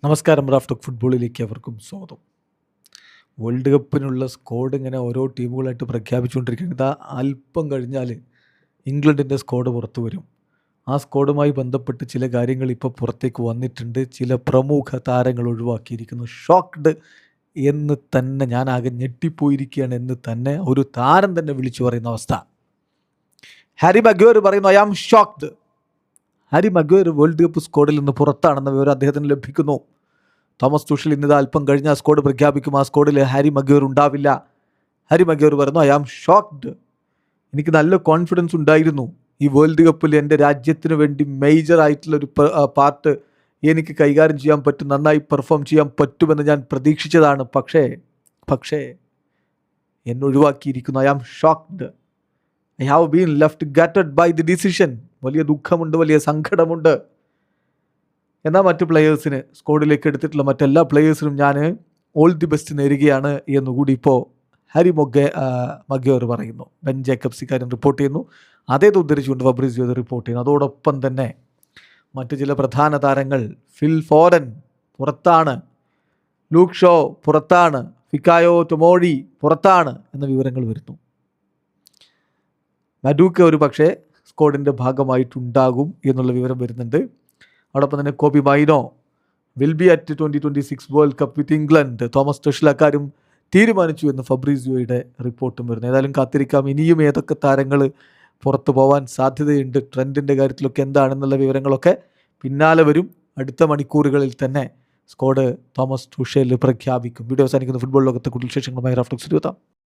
നമസ്കാരം. റാഫ്റ്റോക്ക് ഫുട്ബോളിലേക്ക് അവർക്കും സ്വാഗതം. വേൾഡ് കപ്പിനുള്ള സ്ക്വാഡ് ഇങ്ങനെ ഓരോ ടീമുകളായിട്ട് പ്രഖ്യാപിച്ചുകൊണ്ടിരിക്കുന്നത്. ഇതാ അല്പം കഴിഞ്ഞാൽ ഇംഗ്ലണ്ടിൻ്റെ സ്ക്വാഡ് പുറത്തു വരും. ആ സ്ക്വാഡുമായി ബന്ധപ്പെട്ട് ചില കാര്യങ്ങൾ ഇപ്പോൾ പുറത്തേക്ക് വന്നിട്ടുണ്ട്. ചില പ്രമുഖ താരങ്ങൾ ഒഴിവാക്കിയിരിക്കുന്നു. ഷോക്ക്ഡ് എന്ന് തന്നെ, ഞാനാകെ ഞെട്ടിപ്പോയിരിക്കുകയാണ് എന്ന് തന്നെ ഒരു താരം തന്നെ വിളിച്ചു പറയുന്ന അവസ്ഥ. ഹാരി മഗ്വയർ പറയുന്നു, I am shocked. Harry Maguire world cup സ്ക്വാഡിൽ നിന്ന് പുറത്താണെന്ന വിവരം അദ്ദേഹത്തിന് ലഭിക്കുന്നു. തോമസ് തുഷൽ ഇന്നിത് അല്പം കഴിഞ്ഞ് ആ സ്ക്വാഡ് പ്രഖ്യാപിക്കും. ആ സ്ക്വാഡിൽ ഹാരി മഗ്വയർ ഉണ്ടാവില്ല. ഹാരി മഗ്വയർ പറയുന്നു, ഐ ആം ഷോക്ക്ഡ്. എനിക്ക് നല്ല കോൺഫിഡൻസ് ഉണ്ടായിരുന്നു. ഈ വേൾഡ് കപ്പിൽ എൻ്റെ രാജ്യത്തിന് വേണ്ടി മേജർ ആയിട്ടുള്ളൊരു പാർട്ട് എനിക്ക് കൈകാര്യം ചെയ്യാൻ പറ്റും, നന്നായി പെർഫോം ചെയ്യാൻ പറ്റുമെന്ന് ഞാൻ പ്രതീക്ഷിച്ചതാണ്. പക്ഷേ എന്നെ ഒഴിവാക്കിയിരിക്കുന്നു. I am shocked. I have been left gutted by the decision. വലിയ ദുഃഖമുണ്ട്, വലിയ സങ്കടമുണ്ട്. എന്നാൽ മറ്റ് പ്ലെയേഴ്സിന്, സ്ക്വാഡിലേക്ക് എടുത്തിട്ടുള്ള മറ്റെല്ലാ പ്ലെയേഴ്സിനും ഞാൻ ഓൾ ദി ബെസ്റ്റ് നേരുകയാണ് എന്നുകൂടി ഇപ്പോൾ ഹാരി മഗ്വയർ പറയുന്നു. ബെൻ ജേക്കബ്സ് ഇക്കാര്യം റിപ്പോർട്ട് ചെയ്യുന്നു. അതേത് ഉദ്ധരിച്ചുകൊണ്ട് ഫബ്രീസിയോ റിപ്പോർട്ട് ചെയ്യുന്നു. അതോടൊപ്പം തന്നെ മറ്റ് ചില പ്രധാന താരങ്ങൾ, ഫിൽ ഫോഡൻ പുറത്താണ്, ലൂക്ക് ഷോ പുറത്താണ്, ഫിക്കായോ ടൊമോഴി പുറത്താണ് എന്ന വിവരങ്ങൾ വരുന്നു. മഡൂക്ക ഒരു പക്ഷേ സ്ക്വാഡിൻ്റെ ഭാഗമായിട്ടുണ്ടാകും എന്നുള്ള വിവരം വരുന്നുണ്ട്. അതോടൊപ്പം തന്നെ Kobbie Mainoo will be at 2026 world cup with England. Thomas Tuchel അക്കാര്യം തീരുമാനിച്ചു എന്ന് ഫബ്രീസിയോയുടെ റിപ്പോർട്ടും വരുന്നു. ഏതായാലും കാത്തിരിക്കാം. ഇനിയും ഏതൊക്കെ താരങ്ങൾ പുറത്തു പോകാൻ സാധ്യതയുണ്ട്, ട്രെൻഡിൻ്റെ കാര്യത്തിലൊക്കെ എന്താണെന്നുള്ള വിവരങ്ങളൊക്കെ പിന്നാലെ വരും. അടുത്ത മണിക്കൂറുകളിൽ തന്നെ സ്ക്വാഡ് തോമസ് തുഷൽ പ്രഖ്യാപിക്കും. വീഡിയോ അവസാനിക്കുന്ന ഫുട്ബോൾ ലോകത്തെ കൂടുതൽ വിശേഷങ്ങളുമായി റാഫ്റ്റോക്സ് എത്താം.